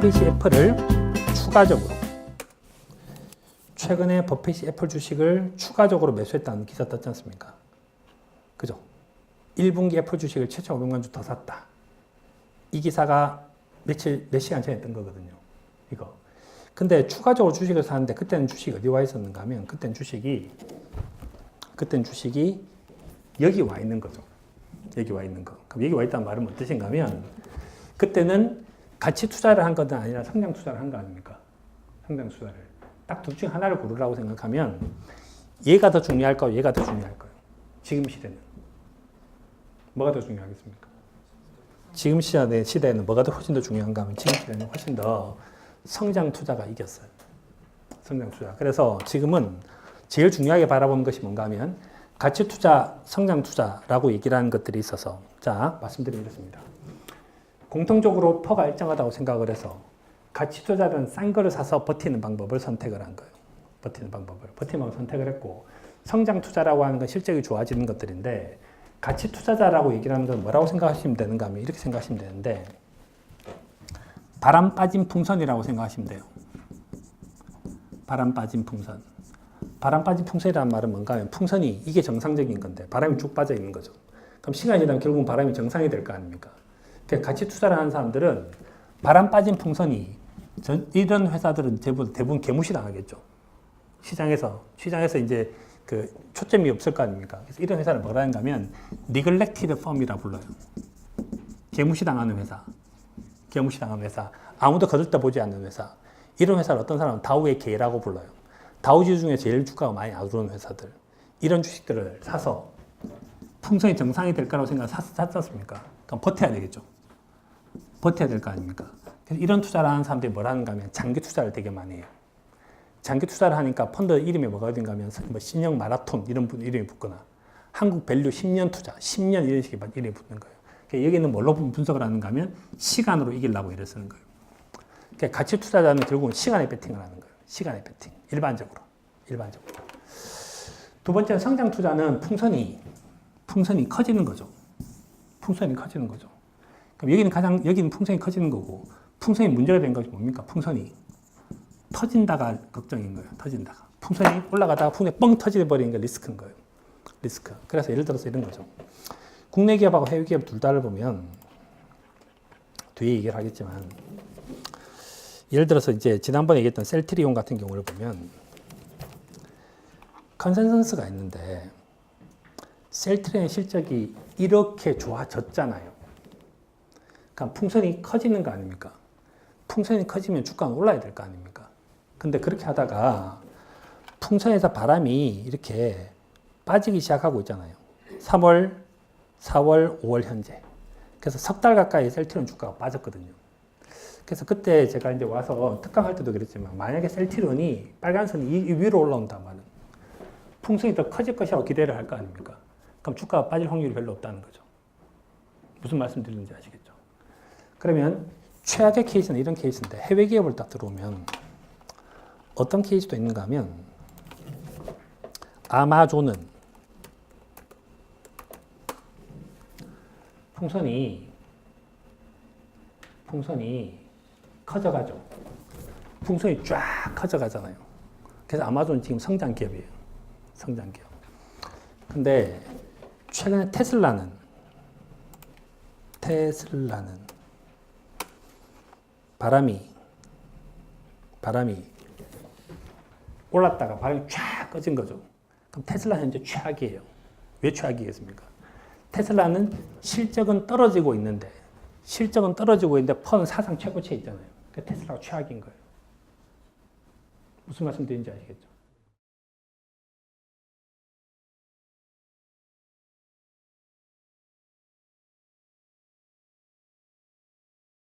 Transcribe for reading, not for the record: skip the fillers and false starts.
버핏이 애플을 추가적으로 최근에 버핏이 애플 주식을 추가적으로 매수했다는 기사 떴지 않습니까? 그죠? 1분기 애플 주식을 7,500만 주 더 샀다. 이 기사가 몇 시간 전에 뜬 거거든요. 이거. 근데 추가적으로 주식을 사는데 그때는 주식이 어디 와 있었는가 하면 그때는 주식이 여기 와 있는 거죠. 여기 와 있는 거. 그럼 여기 와 있다는 말은 무슨 뜻인가 하면 그때는 가치 투자를 한 것은 아니라 성장 투자를 한 거 아닙니까? 성장 투자를. 딱 둘 중 하나를 고르라고 생각하면 얘가 더 중요할까요? 얘가 더 중요할까요? 지금 시대는. 뭐가 더 중요하겠습니까? 지금 시대에는 뭐가 더 훨씬 더 중요한가 하면 지금 시대는 훨씬 더 성장 투자가 이겼어요. 성장 투자. 그래서 지금은 제일 중요하게 바라보는 것이 뭔가 하면 가치 투자, 성장 투자라고 얘기를 하는 것들이 있어서 자, 말씀드리겠습니다. 공통적으로 퍼가 일정하다고 생각을 해서 가치 투자는 싼 거를 사서 버티는 방법을 선택을 한 거예요. 버티는 방법을 선택을 했고 성장 투자라고 하는 건 실적이 좋아지는 것들인데 가치 투자자라고 얘기를 하는 건 뭐라고 생각하시면 되는가 하면 이렇게 생각하시면 되는데 바람 빠진 풍선이라고 생각하시면 돼요. 바람 빠진 풍선. 바람 빠진 풍선이라는 말은 뭔가 하면 풍선이 이게 정상적인 건데 바람이 쭉 빠져 있는 거죠. 그럼 시간이 지나면 결국은 바람이 정상이 될 거 아닙니까? 그러니까 가치 투자를 하는 사람들은 바람 빠진 풍선이 이런 회사들은 대부분 개무시 당하겠죠. 시장에서 이제 그 초점이 없을 거 아닙니까? 그래서 이런 회사를 뭐라 하는가 하면 neglected firm이라 불러요. 개무시 당하는 회사. 아무도 거들떠보지 않는 회사. 이런 회사를 어떤 사람은 다우의 개라고 불러요. 다우지수 중에 제일 주가가 많이 안 오르는 회사들. 이런 주식들을 사서 풍선이 정상이 될 거라고 샀었습니까? 그럼 버텨야 되겠죠. 버텨야 될 거 아닙니까? 그래서 이런 투자를 하는 사람들이 뭐라 하는가 하면 장기 투자를 되게 많이 해요. 장기 투자를 하니까 펀드 이름이 뭐가 된가 하면 뭐 신영 마라톤 이런 분 이름이 붙거나 한국 밸류 10년 투자, 10년 이런 식의 이름이 붙는 거예요. 그러니까 여기는 뭘로 분석을 하는가 하면 시간으로 이기려고 이를 쓰는 거예요. 그러니까 가치 투자자는 결국은 시간에 베팅을 하는 거예요. 시간에 베팅. 일반적으로. 두 번째는 성장 투자는 풍선이 커지는 거죠. 그럼 여기는 풍선이 커지는 거고 풍선이 문제가 된 것이 뭡니까? 풍선이 터진다가 걱정인 거예요. 풍선이 올라가다가 풍선이 뻥 터져버리는 게 리스크인 거예요. 그래서 예를 들어서 이런 거죠. 국내 기업하고 해외 기업 둘 다를 보면 뒤에 얘기를 하겠지만 예를 들어서 이제 지난번에 얘기했던 셀트리온 같은 경우를 보면 컨센서스가 있는데 셀트리온의 실적이 이렇게 좋아졌잖아요. 그러니까 풍선이 커지는 거 아닙니까? 풍선이 커지면 주가는 올라야 될 거 아닙니까? 근데 그렇게 하다가 풍선에서 바람이 이렇게 빠지기 시작하고 있잖아요. 3월, 4월, 5월 현재. 그래서 석 달 가까이 셀트리온 주가가 빠졌거든요. 그래서 그때 제가 이제 와서 특강할 때도 그랬지만 만약에 셀트리온이 빨간 선이 이 위로 올라온다면 풍선이 더 커질 것이라고 기대를 할 거 아닙니까? 그럼 주가가 빠질 확률이 별로 없다는 거죠. 무슨 말씀 드리는지 아시겠죠? 그러면 최악의 케이스는 이런 케이스인데 해외 기업을 딱 들어오면 어떤 케이스도 있는가 하면 아마존은 풍선이 커져가죠. 풍선이 쫙 커져가잖아요. 그래서 아마존은 지금 성장 기업이에요. 근데 최근에 테슬라는 바람이 올랐다가 바람이 쫙 꺼진 거죠. 그럼 테슬라 현재 최악이에요. 왜 최악이겠습니까? 테슬라는 실적은 떨어지고 있는데 펀 사상 최고치에 있잖아요. 그러니까 테슬라가 최악인 거예요. 무슨 말씀 드리는지 아시겠죠?